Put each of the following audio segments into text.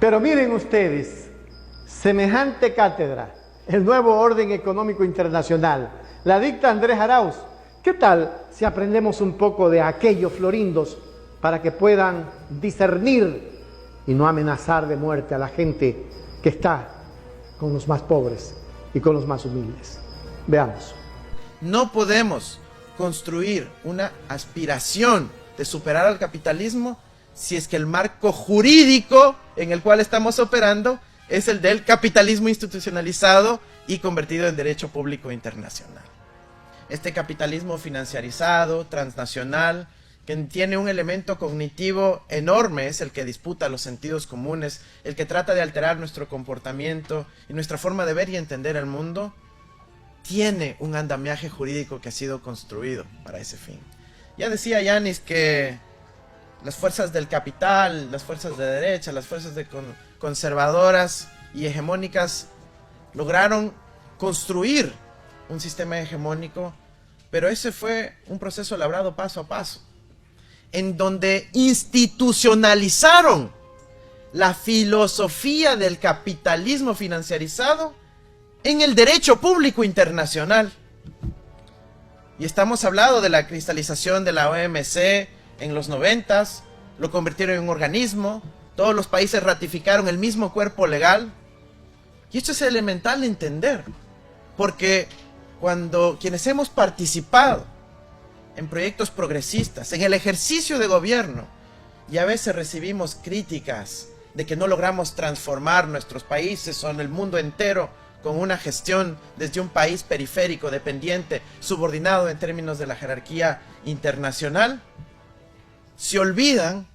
Pero miren ustedes, semejante cátedra, el nuevo orden económico internacional, la dicta Andrés Arauz. ¿Qué tal si aprendemos un poco de aquellos florindos para que puedan discernir y no amenazar de muerte a la gente que está con los más pobres y con los más humildes? Veamos. No podemos construir una aspiración de superar al capitalismo si es que el marco jurídico en el cual estamos operando es el del capitalismo institucionalizado y convertido en derecho público internacional. Este capitalismo financiarizado, transnacional, que tiene un elemento cognitivo enorme, es el que disputa los sentidos comunes, el que trata de alterar nuestro comportamiento y nuestra forma de ver y entender el mundo, tiene un andamiaje jurídico que ha sido construido para ese fin. Ya decía Yanis que las fuerzas del capital, las fuerzas de derecha, las fuerzas conservadoras y hegemónicas lograron construir un sistema hegemónico, pero ese fue un proceso labrado paso a paso, en donde institucionalizaron la filosofía del capitalismo financiarizado en el derecho público internacional. Y estamos hablando de la cristalización de la OMC en los 90s, lo convirtieron en un organismo, todos los países ratificaron el mismo cuerpo legal. Y esto es elemental de entender, porque cuando quienes hemos participado en proyectos progresistas, en el ejercicio de gobierno, y a veces recibimos críticas de que no logramos transformar nuestros países o en el mundo entero con una gestión desde un país periférico, dependiente, subordinado en términos de la jerarquía internacional, se olvidan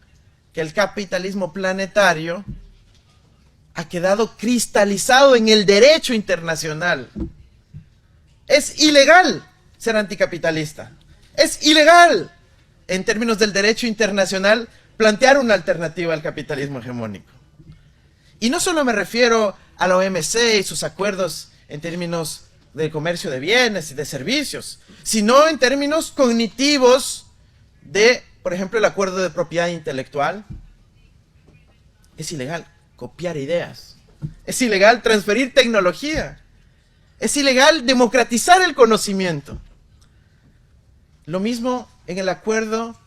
que el capitalismo planetario ha quedado cristalizado en el derecho internacional. Es ilegal ser anticapitalista. Es ilegal, en términos del derecho internacional, plantear una alternativa al capitalismo hegemónico. Y no solo me refiero a la OMC y sus acuerdos en términos de comercio de bienes y de servicios, sino en términos cognitivos de, por ejemplo, el acuerdo de propiedad intelectual. Es ilegal copiar ideas. Es ilegal transferir tecnología. Es ilegal democratizar el conocimiento. Lo mismo en el acuerdo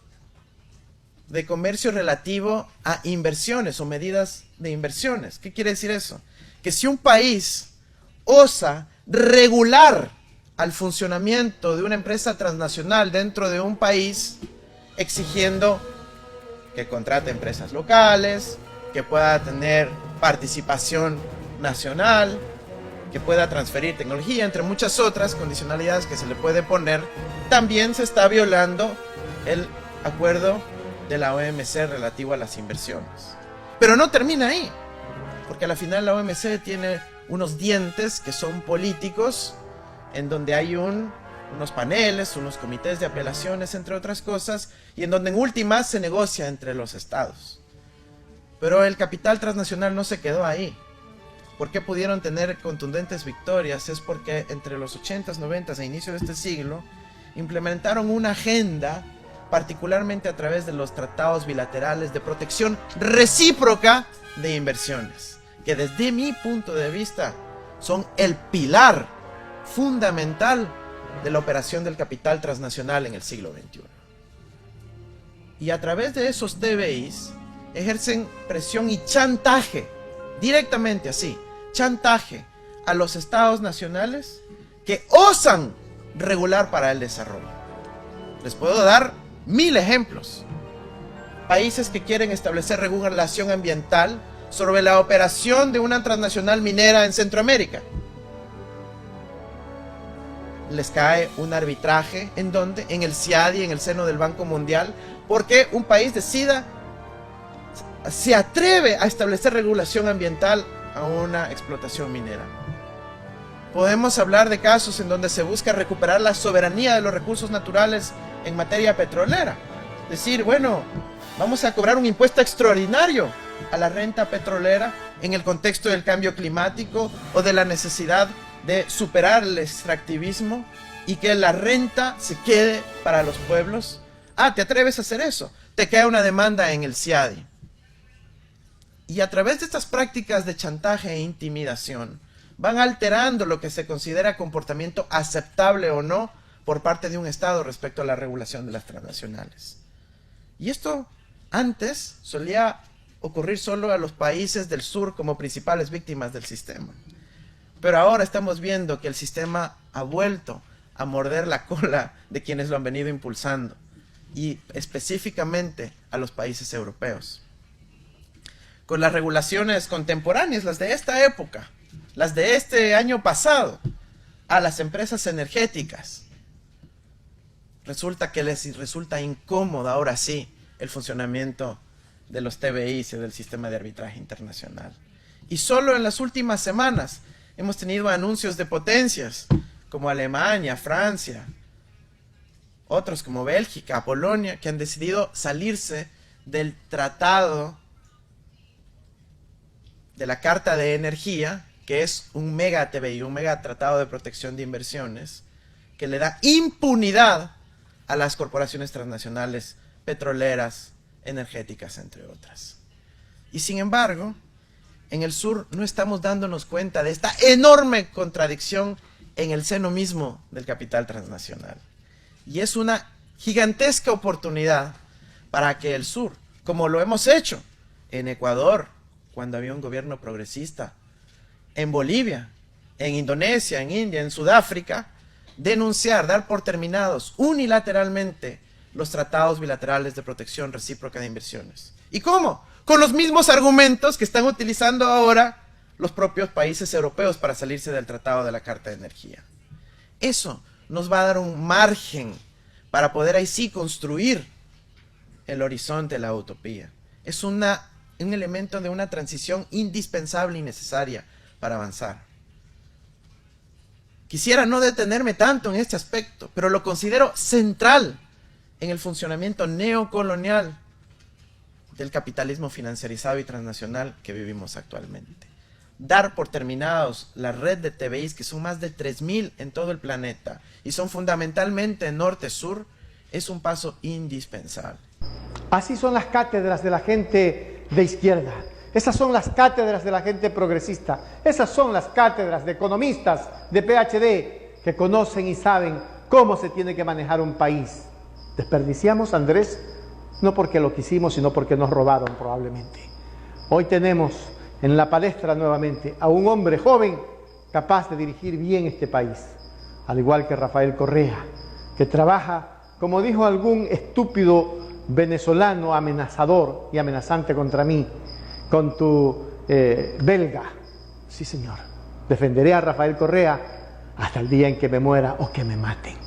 de comercio relativo a inversiones o medidas de inversiones. ¿Qué quiere decir eso? Que si un país osa regular al funcionamiento de una empresa transnacional dentro de un país, exigiendo que contrate empresas locales, que pueda tener participación nacional, que pueda transferir tecnología, entre muchas otras condicionalidades que se le puede poner, también se está violando el acuerdo de la OMC relativo a las inversiones. Pero no termina ahí, porque al final la OMC tiene unos dientes que son políticos, en donde hay unos paneles, unos comités de apelaciones, entre otras cosas, y en donde en última se negocia entre los estados. Pero el capital transnacional no se quedó ahí. ¿Por qué pudieron tener contundentes victorias? Es porque entre los 80s, 90s e inicio de este siglo, implementaron una agenda, particularmente a través de los tratados bilaterales de protección recíproca de inversiones, que desde mi punto de vista son el pilar fundamental de la operación del capital transnacional en el siglo XXI. Y a través de esos TBIs ejercen presión y chantaje, directamente así, chantaje a los estados nacionales que osan regular para el desarrollo. Les puedo dar 1000 ejemplos. Países que quieren establecer regulación ambiental sobre la operación de una transnacional minera en Centroamérica. Les cae un arbitraje en donde, en el CIADI, en el seno del Banco Mundial, porque un país se atreve a establecer regulación ambiental a una explotación minera. Podemos hablar de casos en donde se busca recuperar la soberanía de los recursos naturales en materia petrolera. Decir, bueno, vamos a cobrar un impuesto extraordinario a la renta petrolera en el contexto del cambio climático o de la necesidad de superar el extractivismo y que la renta se quede para los pueblos. Ah, ¿te atreves a hacer eso? Te cae una demanda en el CIADI. Y a través de estas prácticas de chantaje e intimidación, van alterando lo que se considera comportamiento aceptable o no por parte de un Estado respecto a la regulación de las transnacionales. Y esto antes solía ocurrir solo a los países del sur como principales víctimas del sistema. Pero ahora estamos viendo que el sistema ha vuelto a morder la cola de quienes lo han venido impulsando, y específicamente a los países europeos. Con las regulaciones contemporáneas, las de esta época, las de este año pasado, a las empresas energéticas, resulta que les resulta incómodo ahora sí el funcionamiento de los TBIs y del sistema de arbitraje internacional. Y solo en las últimas semanas hemos tenido anuncios de potencias como Alemania, Francia, otros como Bélgica, Polonia, que han decidido salirse del tratado de la Carta de Energía, que es un mega TBI, un mega tratado de protección de inversiones, que le da impunidad a las corporaciones transnacionales petroleras, energéticas, entre otras. Y sin embargo, en el sur no estamos dándonos cuenta de esta enorme contradicción en el seno mismo del capital transnacional. Y es una gigantesca oportunidad para que el sur, como lo hemos hecho en Ecuador, cuando había un gobierno progresista, en Bolivia, en Indonesia, en India, en Sudáfrica, denunciar, dar por terminados unilateralmente los tratados bilaterales de protección recíproca de inversiones. ¿Y cómo? Con los mismos argumentos que están utilizando ahora los propios países europeos para salirse del Tratado de la Carta de Energía. Eso nos va a dar un margen para poder ahí sí construir el horizonte de la utopía. Es un elemento de una transición indispensable y necesaria para avanzar. Quisiera no detenerme tanto en este aspecto, pero lo considero central en el funcionamiento neocolonial del capitalismo financiarizado y transnacional que vivimos actualmente. Dar por terminados la red de TBIs, que son más de 3.000 en todo el planeta, y son fundamentalmente norte-sur, es un paso indispensable. Así son las cátedras de la gente de izquierda. Esas son las cátedras de la gente progresista. Esas son las cátedras de economistas, de PhD, que conocen y saben cómo se tiene que manejar un país. Desperdiciamos, Andrés, no porque lo quisimos, sino porque nos robaron probablemente. Hoy tenemos en la palestra nuevamente a un hombre joven capaz de dirigir bien este país, al igual que Rafael Correa, que trabaja, como dijo algún estúpido venezolano amenazador y amenazante contra mí, con tu belga. Sí, señor, defenderé a Rafael Correa hasta el día en que me muera o que me maten.